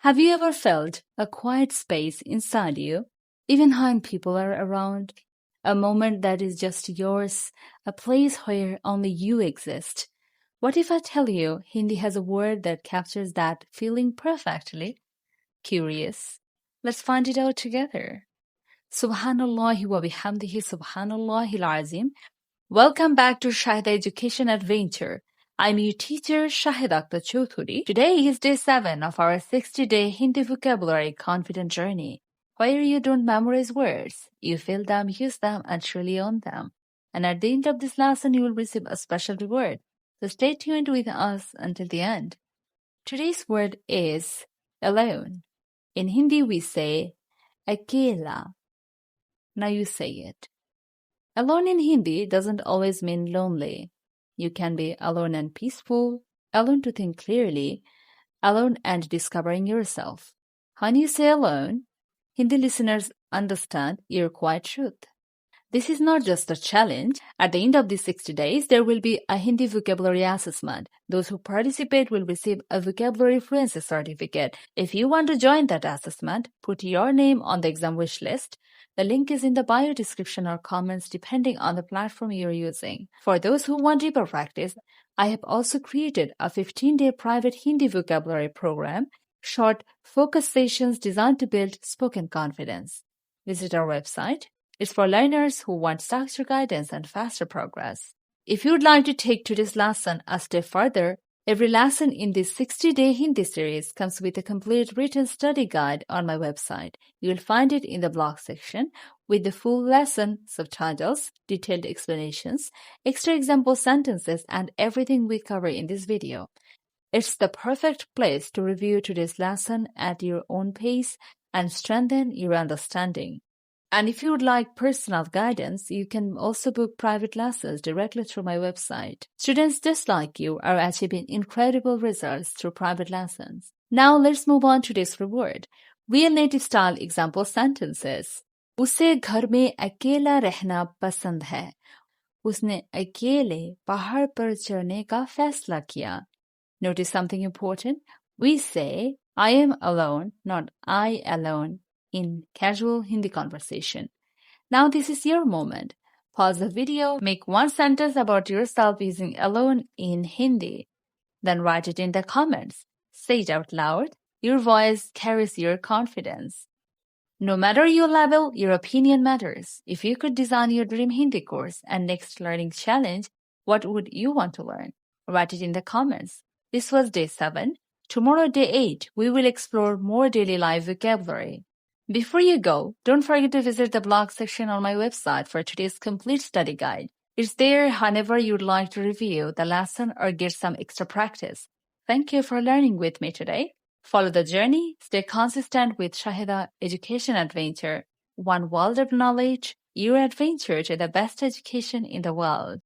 Have you ever felt a quiet space inside you, even when people are around? A moment that is just yours, a place where only you exist. What if I tell you Hindi has a word that captures that feeling perfectly? Curious? Let's find it out together. Subhanallah wa bihamdihi subhanallahil azim. Welcome back to Shaheda Education Adventure. I'm your teacher, Shaheda Akter Chowdhury. Today is day 7 of our 60-day Hindi vocabulary confident journey, where you don't memorize words, you feel them, use them, and truly own them. And at the end of this lesson, you will receive a special reward. So stay tuned with us until the end. Today's word is alone. In Hindi, we say akela. Now you say it. Alone in Hindi doesn't always mean lonely. You can be alone and peaceful, alone to think clearly, alone and discovering yourself. When you say alone, Hindi listeners understand your quiet truth. This is not just a challenge. At the end of these 60 days, there will be a Hindi vocabulary assessment. Those who participate will receive a vocabulary fluency certificate. If you want to join that assessment, put your name on the exam wish list. The link is in the bio description or comments depending on the platform you're using. For those who want deeper practice, I have also created a 15-day private Hindi vocabulary program, short focus sessions designed to build spoken confidence. Visit our website. It's for learners who want structured guidance and faster progress. If you'd like to take today's lesson a step further, every lesson in this 60-day Hindi series comes with a complete written study guide on my website. You'll find it in the blog section with the full lesson, subtitles, detailed explanations, extra example sentences, and everything we cover in this video. It's the perfect place to review today's lesson at your own pace and strengthen your understanding. And if you would like personal guidance, you can also book private lessons directly through my website. Students just like you are achieving incredible results through private lessons. Now let's move on to this reward. Real native style example sentences. उसे घर में अकेला रहना पसंद है. उसने अकेले पहाड़ पर चढ़ने का फैसला किया. Notice something important. We say, I am alone, not I alone, in casual Hindi conversation. Now this is your moment. Pause the video, make one sentence about yourself using alone in Hindi. Then write it in the comments. Say it out loud. Your voice carries your confidence. No matter your level, your opinion matters. If you could design your dream Hindi course and next learning challenge, what would you want to learn? Write it in the comments. This was day 7. Tomorrow, day 8, we will explore more daily life vocabulary. Before you go, don't forget to visit the blog section on my website for today's complete study guide. It's there whenever you'd like to review the lesson or get some extra practice. Thank you for learning with me today. Follow the journey, stay consistent with Shaheda Education Adventure. One world of knowledge, your adventure to the best education in the world.